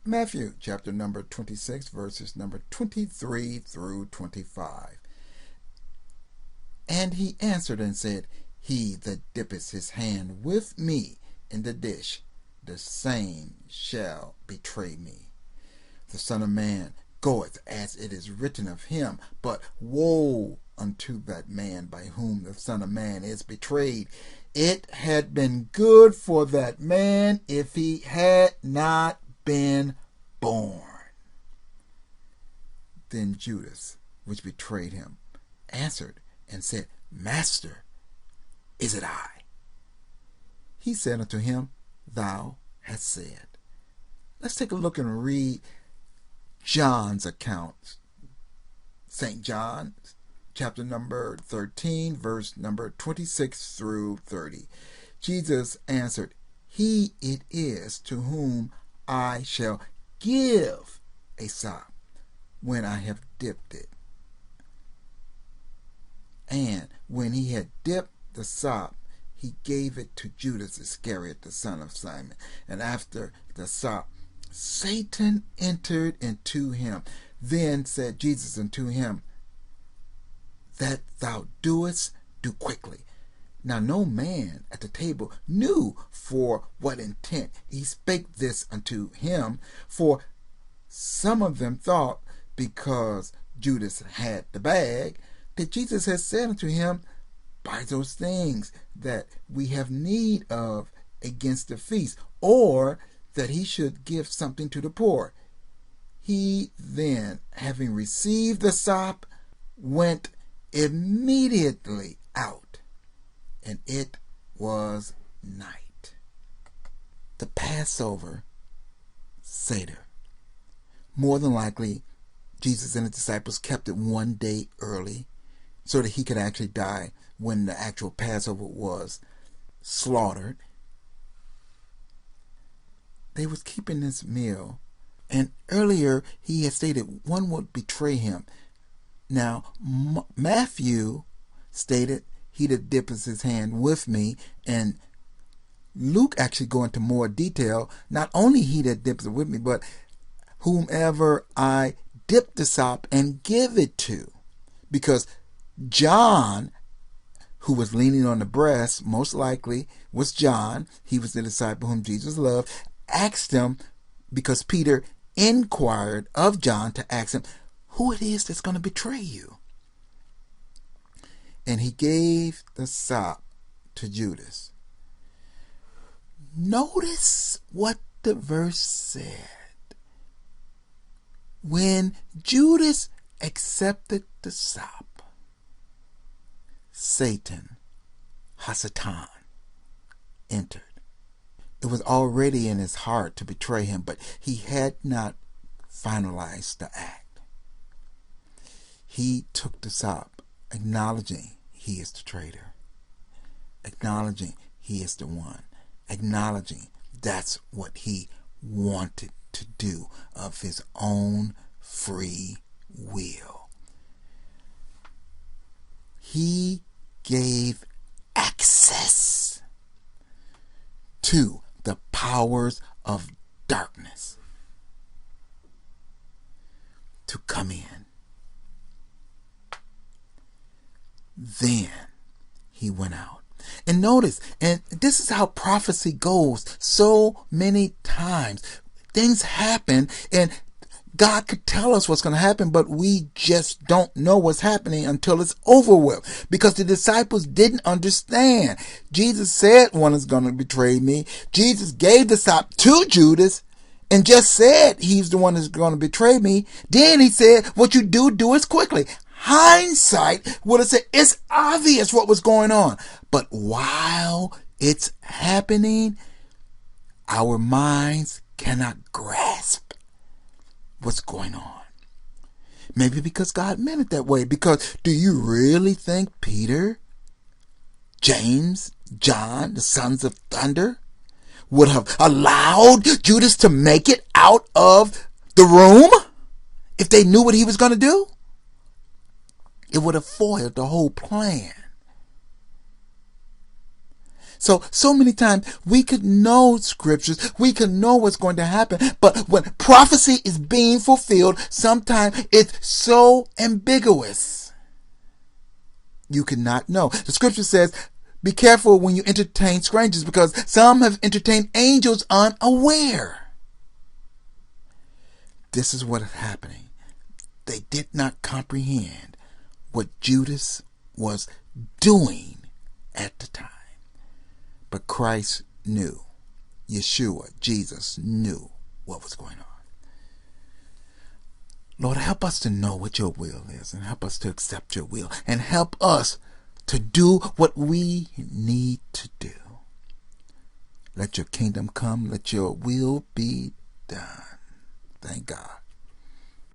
Matthew chapter number 26, verses number 23 through 25. And he answered and said, He that dippeth his hand with me in the dish, the same shall betray me. The Son of Man goeth as it is written of him, but woe unto that man by whom the Son of Man is betrayed. It had been good for that man if he had not been born. Then Judas, which betrayed him, answered and said, Master, is it I? He said unto him, Thou hast said. Let's take a look and read John's account. St. John, chapter number 13, verse number 26 through 30. Jesus answered, He it is to whom I shall give a sop when I have dipped it. And when he had dipped the sop, he gave it to Judas Iscariot, the son of Simon. And after the sop, Satan entered into him. Then said Jesus unto him, That thou doest, do quickly. Now no man at the table knew for what intent he spake this unto him, for some of them thought, because Judas had the bag, that Jesus had said unto him, Buy those things that we have need of against the feast, or that he should give something to the poor. He then, having received the sop, went immediately out, and it was night. The Passover Seder. More than likely, Jesus and his disciples kept it one day early so that he could actually die when the actual Passover was slaughtered. They was keeping this meal, and earlier he had stated one would betray him. Now, Matthew stated, He that dippeth his hand with me, and Luke actually go into more detail. Not only he that dips it with me, but whomever I dip the sop and give it to. Because John, who was leaning on the breast, most likely was John, he was the disciple whom Jesus loved, asked him, because Peter inquired of John to ask him who it is that's going to betray you. And he gave the sop to Judas. Notice what the verse said. When Judas accepted the sop, Satan, Hasatan, entered. It was already in his heart to betray him, but he had not finalized the act. He took the sop, acknowledging he is the traitor, acknowledging he is the one, acknowledging that's what he wanted to do of his own free will. He gave access to the powers of darkness to come in. Then he went out. And notice, and this is how prophecy goes so many times. Things happen, and God could tell us what's going to happen, but we just don't know what's happening until it's over with. Because the disciples didn't understand. Jesus said one is going to betray me. Jesus gave the sop to Judas and just said he's the one that's going to betray me. Then he said, what you do it quickly. Hindsight would have said it's obvious what was going on. But while it's happening, our minds cannot grasp what's going on. Maybe because God meant it that way. Because do you really think Peter, James, John, the sons of thunder, would have allowed Judas to make it out of the room if they knew what he was going to do? It would have foiled the whole plan. So many times we could know scriptures, we could know what's going to happen, but when prophecy is being fulfilled, sometimes it's so ambiguous. You cannot know. The scripture says, be careful when you entertain strangers, because some have entertained angels unaware. This is what is happening. They did not comprehend what Judas was doing at the time. But Christ knew. Yeshua, Jesus, knew what was going on. Lord, help us to know what your will is, and help us to accept your will, and help us to do what we need to do. Let your kingdom come. Let your will be done. Thank God.